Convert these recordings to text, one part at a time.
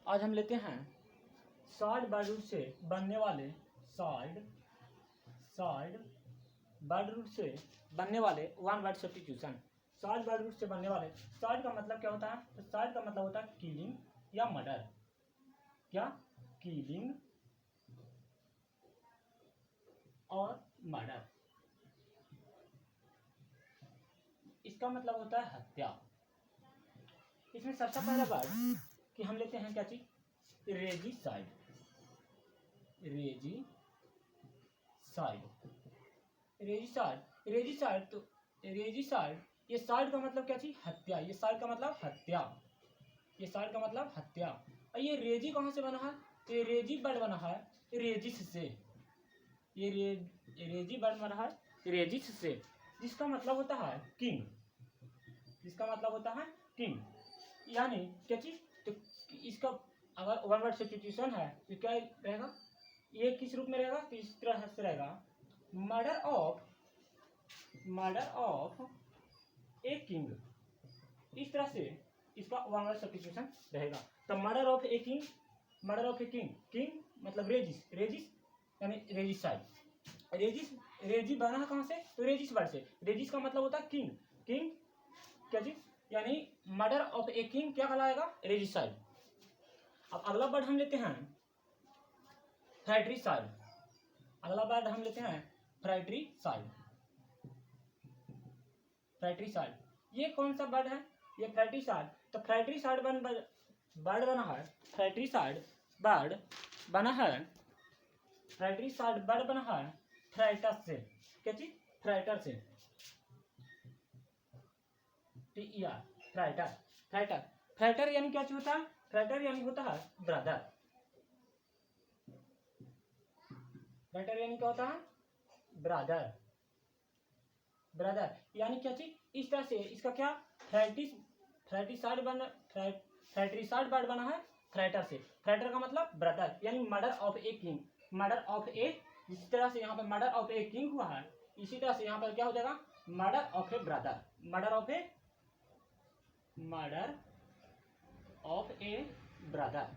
आज हम लेते हैं सॉर्ट बाय रूट से बनने वाले one word substitution. Sort by root से बनने वाले, सॉर्ट का मतलब क्या होता है? तो सॉर्ट का मतलब होता है किलिंग या मर्डर। क्या? किलिंग और मर्डर, इसका मतलब होता है हत्या। इसमें सबसे पहला वर्ड कि हम लेते हैं क्या चीज? रेजिसाइड। तो रेजिसाइड, ये साइड का मतलब क्या चीज? हत्या। ये साइड का मतलब हत्या। और ये रेजी कहाँ से बना है? तो ये रेजी वर्ड बना है रेजिस से। ये रेजी वर्ड बना है रेजिस से, जिसका मतलब होता है किंग। यानी क्या चीज? तो इसका अगर वन वर्ड सब्स्टिट्यूशन है तो क्या रहेगा? ये किस रूप में रहेगा? तो इस तरह से रहेगा, मर्डर ऑफ ए किंग। इस तरह से इसका वन वर्ड सब्स्टिट्यूशन रहेगा। तो murder of a king, king मतलब रेजिस यानी रेजिसाइड। रेजी बना है कहाँ से? तो रेजिस वर्ड से। रेजिस का मतलब होता है किंग क्या चीज? यानी मर्डर ऑफ ए किंग क्या कहलाएगा? रेजिसाइड। अब अगला वर्ड हम लेते हैं फ्रैट्रिसाइड। फ्रैट्रिसाइड, ये कौन सा वर्ड है? ये फ्रैट्रिसाइड। तो फ्रैट्रिसाइड वर्ड बना है फ्रैटर से। क्या चीज? फ्रैटर से। फ्रैटर यानी क्या चीज होता है? फ्रैटर यानी होता है ब्रदर। फ्रैटर यानी क्या होता है? ब्रदर यानी क्या चीज? इस तरह से इसका क्या? फ्रैट्रिसाइड वर्ड बना है फ्रैटर से। फ्रैटर का मतलब ब्रदर, यानी मर्डर ऑफ ए किंग। जिस तरह से यहाँ पे मर्डर ऑफ ए किंग हुआ है, इसी तरह से यहाँ पर क्या हो जाएगा? Murder of a brother. Murder of a brother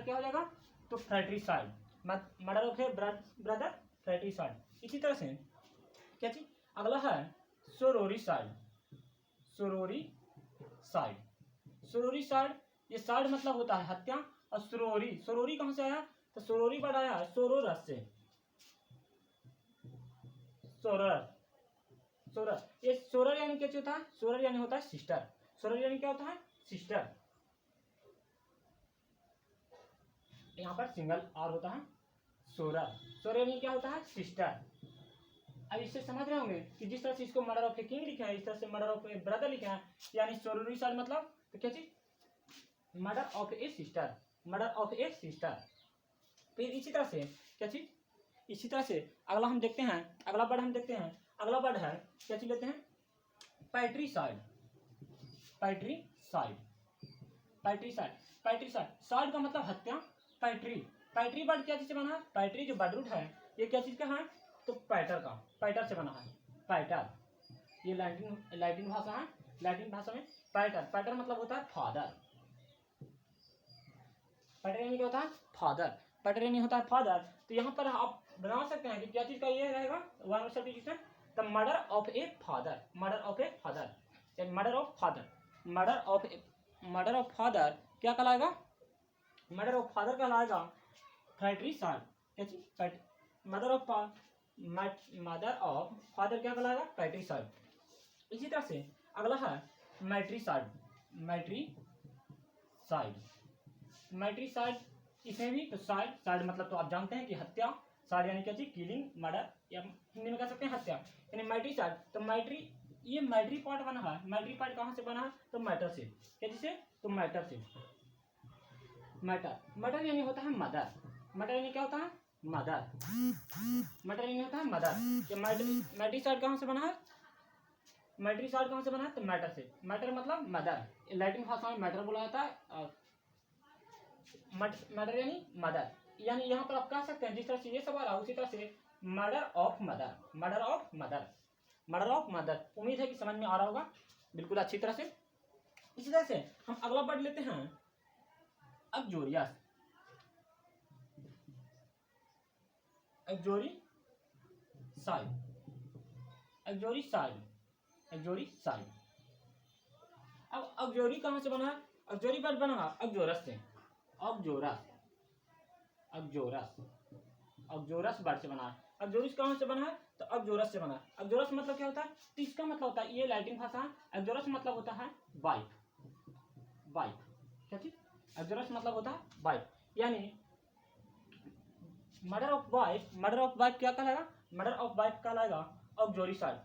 क्या हो जाएगा? तो fratricide. Murder of a brother fratricide. इसी तरह से क्या चीज? अगला है सोरोरिसाइड। ये साइड मतलब होता है हत्या। और सोरोरी कहाँ से आया? तो सोरोरी वर्ड आया है सोरोरस से। ये सोरर यानी क्या होता है? सोरर यानी होता है सिस्टर। सोरर यानी क्या होता है? सिस्टर। यहाँ पर सिंगल आर होता है सोरर यानी क्या होता है? सिस्टर। अब इससे समझ रहे होंगे कि जिस तरह से इसको मर्डर ऑफ ए किंग लिखा है, इस तरह से मर्डर ऑफ ए ब्रदर लिखा है, यानी सोरोरिसाइड मतलब तो क्या चीज? Murder of A sister. फिर इसी तरह से क्या चीज? इसी तरह से अगला वर्ड हम देखते हैं। अगला वर्ड है क्या चीज? लेते हैं पैट्रिसाइड। साइड का मतलब हत्या। पैट्री वर्ड क्या चीज से बना है? पैट्री जो वर्ड रूट है, ये क्या चीज का है? तो पैटर से बना है। ये लैटिन भाषा है। लैटिन भाषा में पैटर मतलब होता है फादर। पैटर यानी क्या होता है? फादर। तो यहाँ पर आप बना सकते हैं कि क्या चीज का ये रहेगा one word substitution? The murder of a father. Murder of father क्या कहलाएगा? मर्डर ऑफ फादर कहलाएगा फ्रैट्रिसाइड। क्या चीज? मर्डर ऑफ फादर क्या कहलाएगा? फ्रैट्रिसाइड। इसी तरह से अगला है मैट्रिसाइड। इसमें भी तो साइड मतलब तो आप जानते हैं कि हत्या। साइड यानी क्या चीज? किलिंग, मर्डर, या हिंदी में कह सकते हैं हत्या। यानी मैट्रिसाइड। तो ये मैट्री पार्ट बना है। मैट्री पार्ट कहाँ से बना है? तो मैटर से। क्या चीज से? तो मैटर से। मैटर यानी होता है मदर। मदर यानी क्या होता है? मदर। ये मैट्रिसाइड कहाँ से बना है? तो मैटर से। मैटर मतलब मदर। लैटिन भाषा में मैटर बोला जाता है। मर्डर यानी मदर। यानी यहाँ पर आप कह सकते हैं जिस तरह से ये सवाल है, उसी तरह से मर्डर ऑफ मदर। उम्मीद है कि समझ में आ रहा होगा बिल्कुल अच्छी तरह से। इसी तरह से हम अगला वर्ड लेते हैं अग्जोरियस, एक्सोरिसाइड, एक्सोरिसाइड, एक्सोरिसाइड। अब अग्जोरी कहाँ से बना है? अग्जोरी वर्ड बना है अग्जोरस से, अग्जोरस, अग्जोरस, अग्जोरस वर्ड से बना है। अग्जोरिस कहाँ से बना है? तो अग्जोरस से बना है। अग्जोरस मतलब क्या होता है? तो इसका मतलब होता है, ये लैटिन भाषा है। अग्जोरस मतलब होता है वाइफ, वाइफ, क्या चीज? अग्जोरस मतलब होता है वाइफ, यानी murder of wife, murder of wife क्या कहलाएगा? मर्डर ऑफ वाइफ कहलाएगा अग्जोरिसाइड,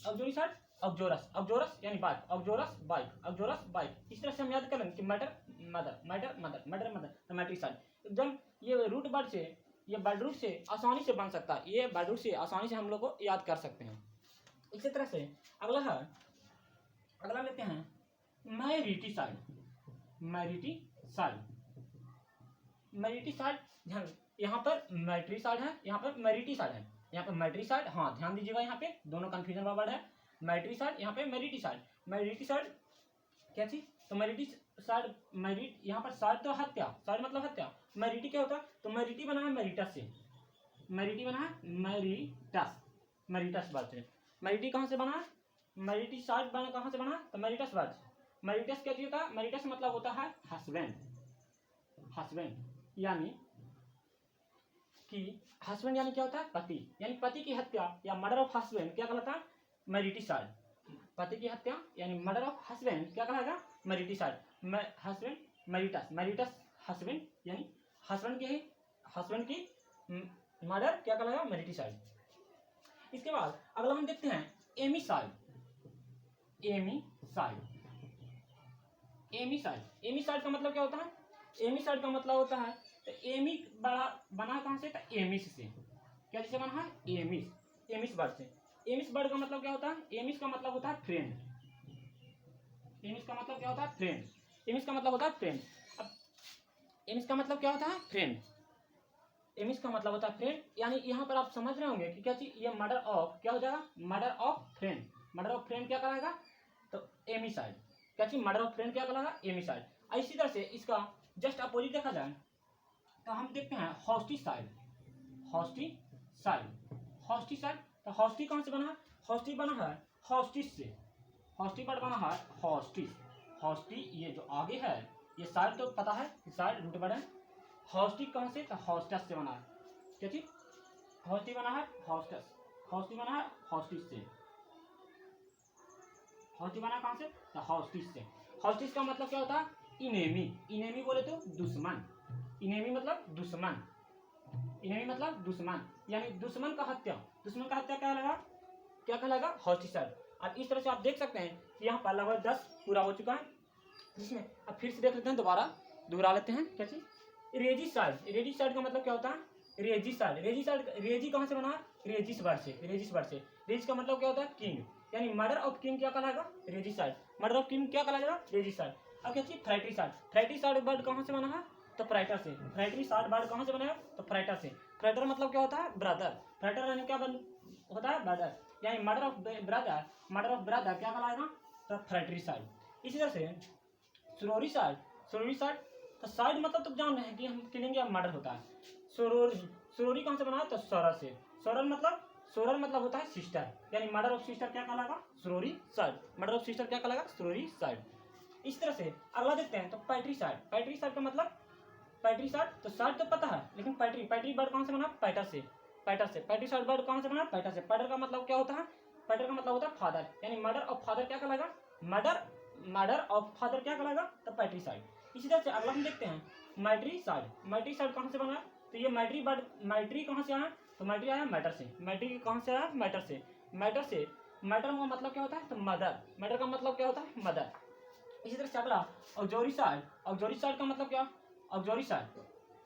अग्जोरिसाइड, अग्जोरस, अग्जोरस यानी वाइफ, अग्जोरस वाइफ, अग्जोरस वाइफ। इस तरह से हम याद कर लेंगे कि murder mother, murder mother, murder mother, तो मैट्रिसाइड। एकदम ये रूट वर्ड से, ये वर्ड रूट से आसानी से बन सकता है, ये वर्ड रूट से आसानी से हम लोग को याद कर सकते हैं। इसी तरह से अगला है, अगला लेते हैं मैरिटिसाइड, मैरिटिसाइड, मैरिटिसाइड। ध्यान, यहाँ पर मैट्रिसाइड है, यहाँ पर मैरिटिसाइड है, यहाँ पर मैट्रिसाइड, हाँ ध्यान दीजिएगा, यहाँ पे दोनों कंफ्यूजन वाला वर्ड है, मैट्रिसाइड, यहाँ पे मैरिटिसाइड। मैरिटिसाइड क्या चीज? तो मैरिटिसाइड, मैरिट, यहाँ पर साइड तो हत्या, साइड मतलब हत्या। मैरिटी क्या होता है? तो मैरिटी बना है मैरिटस से, मैरिटी बना है मैरिटस, मैरिटस वर्ड से। मैरिटी कहाँ से बना है? मैरिटिसाइड बना कहाँ से बना? तो मैरिटस वर्ड से। मैरिटस क्या चीज होता है? मैरिटस मतलब होता है हस्बैंड, हस्बैंड यानी कि हस्बैंड यानी क्या होता है? पति, यानी पति की हत्या या मर्डर ऑफ हस्बैंड क्या कहलाता है? मैरिटिसाइड। पति की हत्या यानी मर्डर ऑफ हस्बैंड क्या कहलाएगा? मैरिटिसाइड। हस्बैंड मैरिटस, मैरिटस हस्बैंड यानी हस्बैंड की, हस्बैंड की मर्डर क्या कहलाएगा? मैरिटिसाइड। इसके बाद अगला हम देखते हैं एमिसाइड, एमिसाइड, एमिसाइड। एमिसाइड का मतलब क्या होता है? एमिसाइड का मतलब होता है, तो एमी बना कहाँ से? तो एमिस से। क्या चीज से बना है? एमिस, एमिस वर्ड से। एमिस वर्ड का मतलब क्या होता है? एमिस का मतलब होता है फ्रेंड, एमिस का मतलब क्या होता है? फ्रेंड, एमिस का मतलब होता है फ्रेंड। अब एमिस का मतलब क्या होता है? फ्रेंड, एमिस का मतलब होता है फ्रेंड, यानी यहाँ पर आप समझ रहे होंगे कि क्या चीज, ये मर्डर ऑफ क्या हो जाएगा? Murder of friend, murder of friend क्या कहलाएगा? तो एमिसाइड। क्या चीज? मर्डर ऑफ फ्रेंड क्या कहलाएगा? एमिसाइड। इसी तरह से इसका जस्ट अपोजिट देखा जाए तो हम देखते हैं हॉस्टिसाइड, हॉस्टिसाइड, हॉस्टिसाइड। तो हॉस्टी कहाँ से बना है? हॉस्टी बना है हॉस्टिस से, हॉस्टी वर्ड बना है हॉस्टिस, हॉस्टी ये जो आगे है ये साइड तो पता है कि साइड रूट वर्ड है। हॉस्टी कहाँ से? तो हॉस्टस से बना है। क्या चीज? हॉस्टी बना है हॉस्टस, हॉस्टी बना है हॉस्टिस से, हॉस्टी बना कहाँ से? तो हॉस्टिस से। हॉस्टिस का मतलब क्या होता है? इनेमी, इनेमी बोले तो दुश्मन, इनेमी मतलब दुश्मन, इनेमी मतलब दुश्मन, यानी दुश्मन का हत्या, दुश्मन का हत्या क्या लगा? क्या कहलाएगा? हॉस्टिसाइड। अब इस तरह से आप देख सकते हैं कि यहाँ पर लगभग 10 पूरा हो चुका है, जिसमें अब फिर से देख लेते हैं, दोबारा दोहरा लेते हैं। क्या चीज? रेजिसाइड, रेजिसाइड का मतलब क्या होता है? रेजिसाइड, रेजिसाइड, रेजी कहाँ से बना है? रेजिस वर्ड से, रेजिस वर्ड से। रेजिस का मतलब क्या होता है? किंग, यानी मर्डर ऑफ किंग क्या कहलाएगा? रेजिसाइड, मर्डर ऑफ किंग क्या कहलाएगा? रेजिसाइड। अब क्या चीज? फ्रैट्रिसाइड, फ्रैट्रिसाइड वर्ड कहाँ से बना है? तो फ्राइटर से। फ्रैट्रिसाइड वर्ड कहाँ से बना है? तो फ्राइटर से। फ्राइटर मतलब क्या होता है? ब्रदर, फ्राइटर यानी क्या होता है? ब्रदर, यानी murder of brother, murder of brother क्या कहलाएगा? तो फ्रैट्रिसाइड। इसी तरह से सोरोरिसाइड, सोरोरिसाइड, तो साइड मतलब तो जान रहे हैं कि हम किलिंग या मर्डर होता है। सोरोरी, सोरोरी कहाँ से बना है? तो सोरर से। सोरर मतलब, सोरर मतलब होता है सिस्टर, यानी मर्डर ऑफ सिस्टर क्या कहलाएगा? सोरोरी साइड, मर्डर ऑफ सिस्टर क्या कहलाएगा? सोरोरी साइड। इस तरह से अगला देखते हैं तो पैट्रिसाइड, पैट्रिसाइड का मतलब, पैट्रिसाइड तो साइड तो पता है, लेकिन पैट्री, पैट्री वर्ड कहाँ से बना? पैटर से, पैटर से। पैट्रिसाइड वर्ड कहाँ से बना? पैटर से। पैटर का मतलब क्या होता है? पैटर का मतलब होता है फादर, यानी मर्डर ऑफ फादर क्या कहलाएगा? मर्डर, मर्डर ऑफ फादर क्या कहलाएगा? तो पैट्रिसाइड। इसी तरह से अगला हम देखते हैं मैट्रिसाइड, मैट्रिसाइड कहाँ से बना? तो ये मैट्री वर्ड, मैट्री कहाँ से आया? तो मैट्री आया मैटर से, मैट्री कहाँ से आया? मैटर से, मैटर से। मैटर का मतलब क्या होता है? तो मदर, मैटर का मतलब क्या होता है? मदर। इसी तरह से अगला ऑक्जोरिसाइड, ऑक्जोरिसाइड का मतलब क्या? ऑक्जोरिसाइड,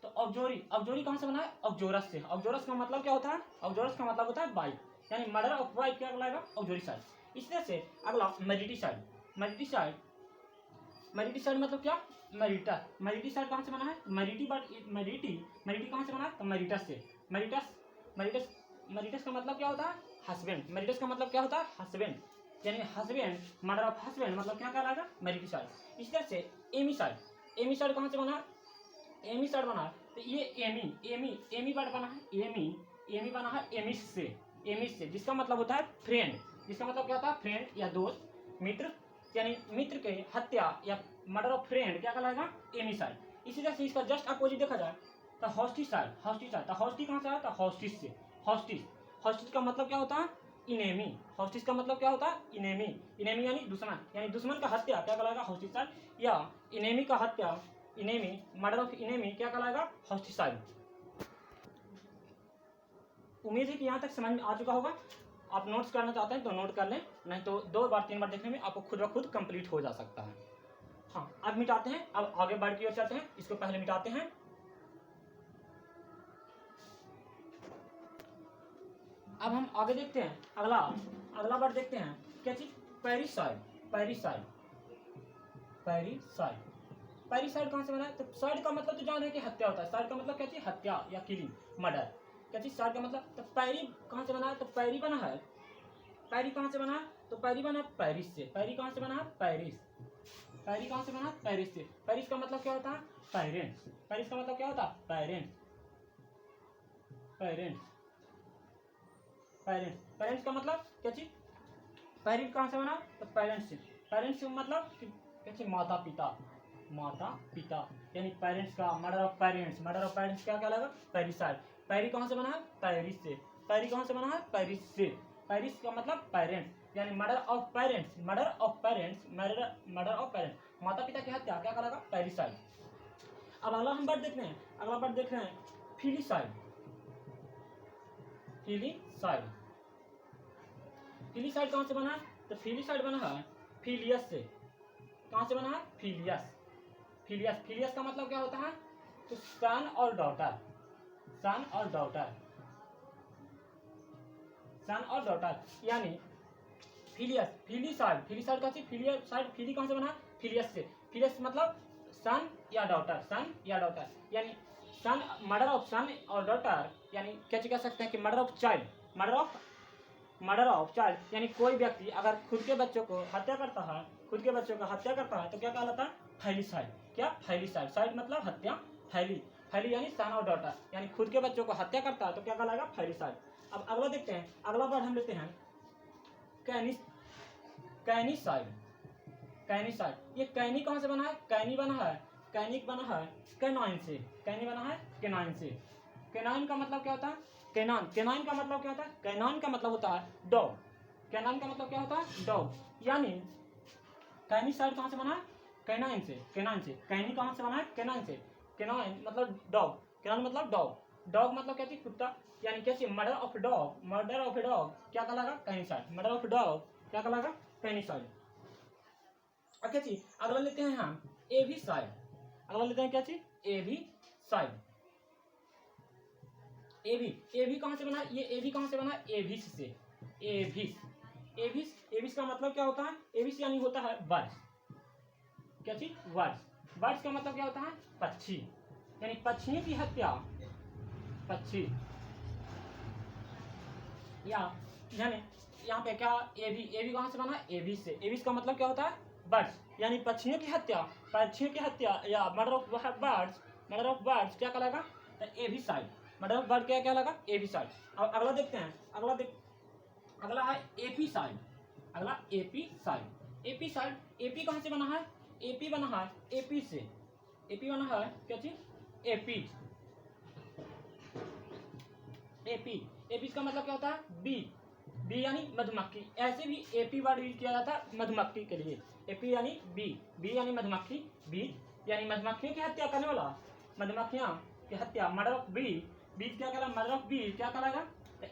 तो ऑक्जोरी, ऑक्जोरी कहाँ से बना है? ऑक्जोरस से। ऑक्जोरस का मतलब क्या होता है? ऑक्जोरस का मतलब होता है वाइफ, यानी मर्डर ऑफ वाइफ क्या कहलाएगा? ऑक्जोरिसाइड। इसी तरह से अगला मैरिटिसाइड, मैरिटिसाइड, मैरिटिसाइड मतलब क्या? मैरिटस, मैरिटिसाइड कहाँ से बना है? मैरिटी वर्ड, मैरिटी, मैरिटी कहाँ से बना है? तो मैरिटस से। मैरिटस, मैरिटस, मैरिटस का मतलब क्या होता है? हस्बैंड, मैरिटस का मतलब क्या होता है? हस्बैंड, यानी हस्बैंड, मर्डर ऑफ हस्बैंड मतलब क्या कहलाएगा? मैरिटिसाइड। इस तरह से एमिसाइड, एमिसाइड कहाँ से बना? एमिसाइड बना है, तो ये एमी वर्ड बना है, एमी बना है एमिस से, जिसका मतलब होता है फ्रेंड, जिसका मतलब क्या होता है फ्रेंड या दोस्त, मित्र, यानी मित्र के हत्या या मर्डर ऑफ फ्रेंड क्या कहलाएगा, एमिसाइड। इसी तरह से इसका जस्ट अपोजिट देखा जाए तो हॉस्टिसाइड, तो हॉस्टी कहाँ से आया, तो हॉस्टिस से, हॉस्टिस का मतलब क्या होता है, इनेमी, हॉस्टिस का मतलब क्या होता है, इनेमी यानी दुश्मन, यानी दुश्मन का हत्या क्या कहलाएगा, हॉस्टिसाइड, या इनेमी का हत्या, इनेमी, मर्डर ऑफ इनेमी क्या कहलाएगा, हॉस्टिसाइड। उम्मीद है कि यहाँ तक समझ में आ चुका होगा। आप नोट्स करना चाहते हैं तो नोट कर लें, नहीं तो 2 बार 3 बार देखने में आपको खुद ब खुद कंप्लीट हो जा सकता है। हाँ, अब मिटाते हैं, अब आगे बढ़ की ओर चलते हैं, इसको पहले मिटाते हैं। अब हम आगे देखते हैं, अगला वर्ड देखते हैं, क्या चीज, पैरिसाइड, पैरिसाइड कहाँ से बना है, तो साइड का मतलब तो जान है कि हत्या होता है, साइड का मतलब क्या चीज, हत्या या किलिंग, मर्डर, क्या चीज साइड का मतलब, तो पैरी कहाँ से बना है, तो पैरी बना है, पैरी कहाँ से बना है, तो पैरी बना है पेरिस से, पैरी कहाँ से बना है, पैरिस, पैरी कहाँ से बना है, पेरिस से, पेरिस का मतलब क्या होता है, पेरेंट्स, पेरिस का मतलब क्या होता है, पेरेंट्स, पेरेंट्स का मतलब क्या चीज, पेरेंट कहाँ से बना, तो पेरेंट्स से, पेरेंट्स से मतलब क्या चीज, माता पिता, यानी पेरेंट्स का मर्डर ऑफ पेरेंट्स क्या कहलाएगा, पैरिसाइड। पैरी कहाँ से बना है, पेरिस से, पैरी कहाँ से बना है, पेरिस से, पेरिस का मतलब पेरेंट्स, यानी मर्डर ऑफ पेरेंट्स, माता पिता की हत्या क्या कहलाएगा, पैरिसाइड। अब अगला हम वर्ड देख रहे हैं, फिलिसाइड, फिलिसाइड कहाँ से बना है, तो फिलिसाइड बना है फिलियस से, कहाँ से बना है, फिलियस का मतलब क्या होता है, तो सन और डॉटर, यानी फिलिसाइड का चीज, फिली कहाँ से बना, फिलियस से, फिलियस मतलब सन या डॉटर, यानी सन, मर्डर ऑफ सन और डॉटर, यानी क्या कह सकते हैं कि मर्डर ऑफ चाइल्ड, यानी कोई व्यक्ति अगर खुद के बच्चों को हत्या करता है, तो क्या कहलाता है, फैलिसाइड, क्या, फैलिसाइड, साइड मतलब हत्या, फैली यानी सन और डॉटर, यानी खुद के बच्चों को हत्या करता है तो क्या कहलाएगा, फैलिसाइड। अब अगला देखते हैं, अगला वर्ड हम लेते हैं कैनिसाइड, ये कैनी कहाँ से बना है, कैनिक बना है कैनाइन से, कैनाइन का मतलब क्या होता है, कैनाइन का मतलब क्या होता है, कैनाइन का मतलब होता है डॉग, यानी कैनिसाइड कहाँ से बना है, कैनाइन से, कैनी कहाँ से बना है, कैनाइन से, कैनाइन मतलब डॉग, डॉग मतलब क्या चीज, कुत्ता, यानी कैसे, मर्डर ऑफ ए डॉग क्या कहलाएगा, कैनिसाइड, मर्डर ऑफ डॉग क्या कहलाएगा, कैनिसाइड। क्या चीज अगला लेते हैं हम, एविसाइड, क्या चीज, एविसाइड, एवी कहाँ से बना, ये एवी कहाँ से बना, एविस से, एविस का मतलब क्या होता है, एविस यानी होता है बर्ड्स, क्या चीज, बर्ड्स का मतलब क्या होता है, पक्षी, यानी पक्षियों की हत्या, यानी यहाँ पे क्या, एवी कहाँ से बना, एविस से, एविस का मतलब क्या होता है, बर्ड्स, यानी पक्षियों की हत्या या मर्डर ऑफ बर्ड्स क्या कहलाएगा, एविसाइड, मर्डर ऑफ बर्ड क्या कहलाएगा, एविसाइड। अब अगला देखते हैं, अगला है एपीसाइड, एपी कहाँ से बना है, एपी बना है एपी से, बना है क्या चीज, एपी का मतलब क्या होता है, बी यानी मधुमक्खी, ऐसे भी एपी वर्ड यूज किया जाता है मधुमक्खी के लिए, एपी यानी बी यानी मधुमक्खी, बी यानी मधुमक्खियों की हत्या करने वाला, मधुमक्खियां की हत्या, मर्डर ऑफ बीज क्या कहलाएगा, मर्डर ऑफ बीज क्या कहलाएगा,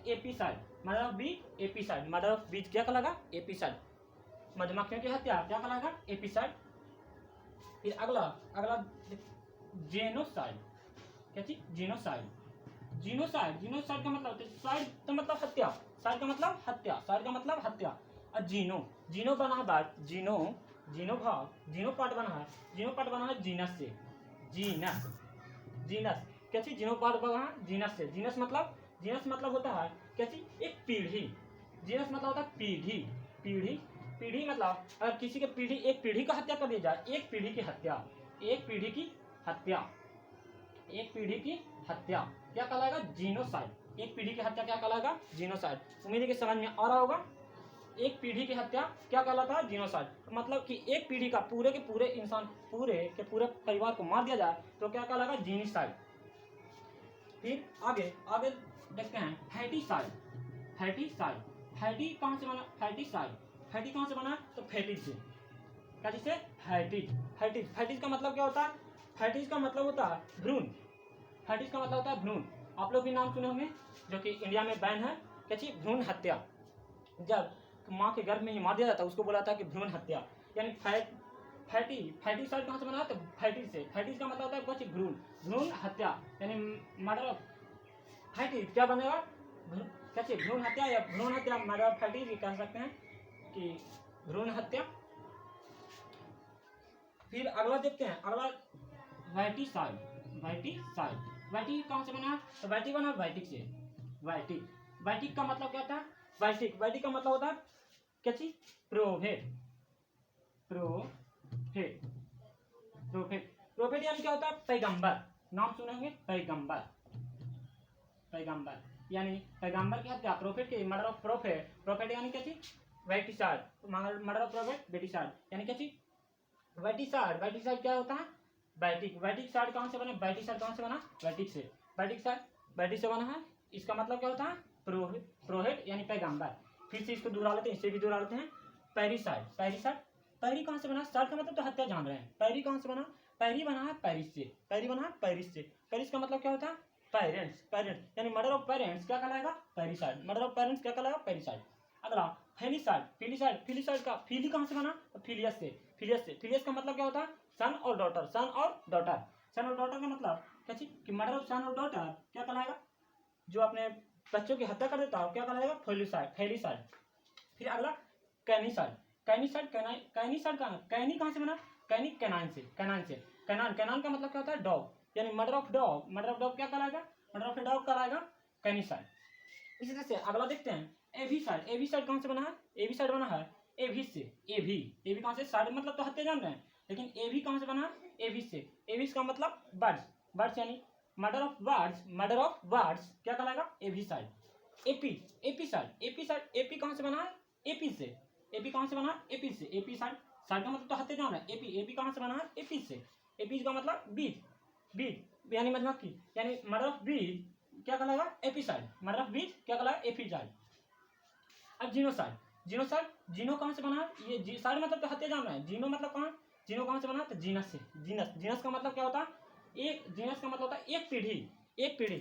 apicide, murder of bee apicide, murder of bees क्या कहलाएगा, एपीसाइड, मधुमक्खियों की हत्या क्या कहलाएगा, एपीसाइड। फिर अगला जेनोसाइड, क्या चीज, जेनोसाइड का मतलब, साइड का मतलब हत्या, और जीनो बना है बात, जीनो पार्ट बना है, जीनस से, क्या चीज, जीनो पार्ट बना है जीनस से, जीनस मतलब होता है क्या चीज, एक पीढ़ी, जीनस मतलब होता है पीढ़ी मतलब अगर किसी के एक पीढ़ी का हत्या कर दी जाए, एक पीढ़ी की हत्या, एक पीढ़ी की हत्या क्या कहलाएगा? जीनोसाइड। एक पीढ़ी की हत्या क्या कहलाएगा? जीनोसाइड। उम्मीद है कि समझ में आ रहा होगा। एक पीढ़ी की हत्या क्या कहलाता है? जीनोसाइड। मतलब कि एक पीढ़ी का पूरे के पूरे इंसान, पूरे के पूरे परिवार को मार दिया जाए तो क्या कहलाएगा? जीनोसाइड। फिर आगे आगे देखते हैं फैटिसाइड। फैटिसाइड, फैटी कहाँ से बना? फैटिसाइड, फैटी कहाँ से बना? तो फैटिज से। क्या चीज से? फैटिज। फैटिज, फैटिज का मतलब क्या होता है? फैटिज का मतलब होता है भ्रूण। फैटिज का मतलब होता है भ्रूण। आप लोग भी नाम सुने होंगे, जो कि इंडिया में बैन है। क्या चीज? भ्रूण हत्या। जब माँ के गर्भ में ही मार दिया जाता है उसको बोला जाता है कि भ्रूण हत्या। यानी फैटी, फैटिसाइड कहाँ से बना? तो फैटिज से। फैटिज का मतलब होता है कुछ भ्रूण, भ्रूण हत्या। यानी मर्डर ऑफ फैटिज क्या बनेगा? क्या चीज? भ्रूण हत्या या भ्रूण हत्या, मर्डर ऑफ फैटिज भी कह सकते हैं कि भ्रूण हत्या। फिर अगला देखते हैं, अगला वाइटिसाइड। वाइटिसाइड, वाइटिक कहाँ से बना? तो वाइटिक बना वाइटिक से। वाइटिक, वाइटिक का मतलब क्या होता है? वाइटिक, वाइटिक का मतलब होता है क्या चीज? प्रोफेट। प्रोफेट, प्रोफेट, प्रोफेट यानी क्या होता है? पैगंबर। नाम सुने होंगे, पैगंबर। पैगंबर यानी पैगंबर की हत्या, प्रोफेट की मर्डर ऑफ प्रोफेट। प्रोफेट यानी क्या चीज? वाइटिसाइड, मर्डर ऑफ प्रोफेट वाइटिसाइड यानी क्या चीज? वाइटिसाइड। वाइटिसाइड क्या होता है? वाइटिक। वाइटिक साइड कहाँ से बना? वाइटिसाइड कहाँ से बना? वाइटिक से। वाइटिक साइड वाइटिक से बना है। इसका मतलब क्या होता है? प्रोहेट यानी पैगंबर। फिर से इसको दोहरा लेते हैं, इससे भी दोहरा लेते हैं। पैरिसाइड, पैरिसाइड, पैरी कहाँ से बना? साइड का मतलब तो हत्या जान रहे हैं। पैरी कहाँ से बना? पैरी बना है पेरिस से। पैरी बना है पेरिस से। पेरिस का मतलब क्या होता है? पेरेंट्स। पेरेंट्स यानी मर्डर ऑफ पेरेंट्स क्या कहलाएगा? पैरिसाइड। मर्डर ऑफ पेरेंट्स क्या कहलाएगा? पैरिसाइड। अगला फेलिसाइड। फिलिसाइड, फिलिसाइड का फिली कहाँ से बना? फिलियस से। फिलियस से। फिलियस का मतलब क्या होता है? सन और डॉटर। सन और डॉटर। सन और डॉटर का मतलब क्या चीज? कि मर्डर ऑफ सन और डॉटर क्या कहलाएगा? जो अपने बच्चों की हत्या कर देता है क्या कहलाएगा? फेलिसाइड। फेलिसाइड। फिर अगला कैनिसाइड। कैनिसाइड, कैनिसाइड का कैनी कहाँ से बना? कैनी कैनाइन से। कैनाइन से। कैनान, कैनान का मतलब क्या होता है? डॉग। यानी murder of dog. Murder of dog क्या कहलाएगा? मर्डर ऑफ डॉग कहलाएगा कैनिसाइड। इसी तरह से अगला देखते हैं एविसाइड। एविसाइड कहाँ से बना है? एविसाइड बना है एविस से। एवी, एवी कहाँ से? साइड मतलब तो हत्या जान रहे हैं, लेकिन एवी कहाँ से बना है? एविस से। एविस का मतलब बर्ड्स। बर्ड्स यानी murder of birds. Murder of birds क्या कहलाएगा? एविसाइड। एपी, एपीसाइड। एपीसाइड, एपी कहाँ से बना है? एपी से। एपी कहाँ से बना है? एपी से। एपी साइड, साइड का मतलब तो हत्या जान रहा है। एपी, एपी कहाँ से बना है? एपी से। एपी का मतलब बीज, बीज यानी मधुमक्खी। यानी मर्डर ऑफ बीज क्या कहलाएगा? एपिसाइड। मर्डर ऑफ बीज क्या कहलाएगा? एपिसाइड। अब जीनोसाइड। जीनोसाइड, जीनो कहाँ से बना है? ये साइड मतलब तो हत्या जान रहा है। जीनो मतलब कहाँ? जीनो कहाँ से बना? तो जीनस से। जीनस, जीनस का मतलब क्या होता है? एक, जीनस का मतलब होता है एक पीढ़ी। एक पीढ़ी।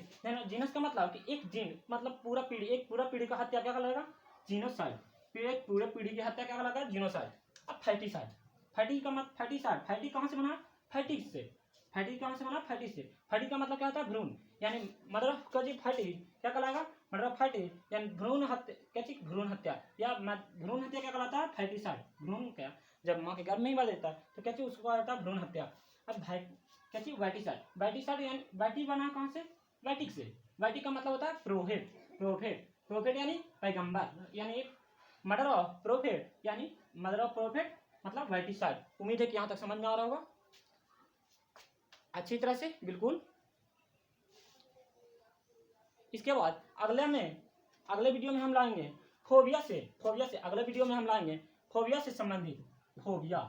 जीनस का मतलब कि एक जीन मतलब पूरा पीढ़ी, एक पूरा पीढ़ी का हत्या क्या कहलाएगा? जीनोसाइड। फिर एक पूरे पीढ़ी की हत्या क्या कहलाएगा? जीनोसाइड। अब फैटिसाइड। फैटी का मतलब फैटिसाइड, फैटी कहाँ से बना? फैटिक से। फैटी कहाँ से बना? फैटी से। फैटी का मतलब क्या होता है? भ्रूण। यानी मर्डर ऑफ का जी फैटी क्या कहलाएगा? मर्डर ऑफ फैटी यानी भ्रूण हत्या। क्या चीज? भ्रूण हत्या या भ्रूण हत्या क्या कहलाता है? फैटिसाइड। भ्रूण क्या? जब माँ के गर्भ में ही मार देता है तो क्या चीज? उसको कहता है भ्रूण हत्या। अब क्या चीज? वाइटिसाइड। वाइटिसाइड यानी वाइटी बना कहाँ से? वाइटिक से। वाइटिक का मतलब होता है प्रोफेट। प्रोफेट, प्रोफेट यानी पैगंबर। यानी मर्डर ऑफ प्रोफेट यानी मर्डर ऑफ प्रोफेट मतलब वाइटिसाइड। उम्मीद है कि यहाँ तक समझ में आ रहा होगा अच्छी तरह से, बिल्कुल। इसके बाद अगले वीडियो में हम लाएंगे फोबिया से। फोबिया से अगले वीडियो में हम लाएंगे फोबिया से संबंधित, फोबिया,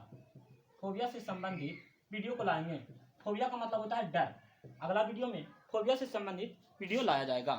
फोबिया से संबंधित वीडियो को लाएंगे। फोबिया का मतलब होता है डर। अगला वीडियो में फोबिया से संबंधित वीडियो लाया जाएगा।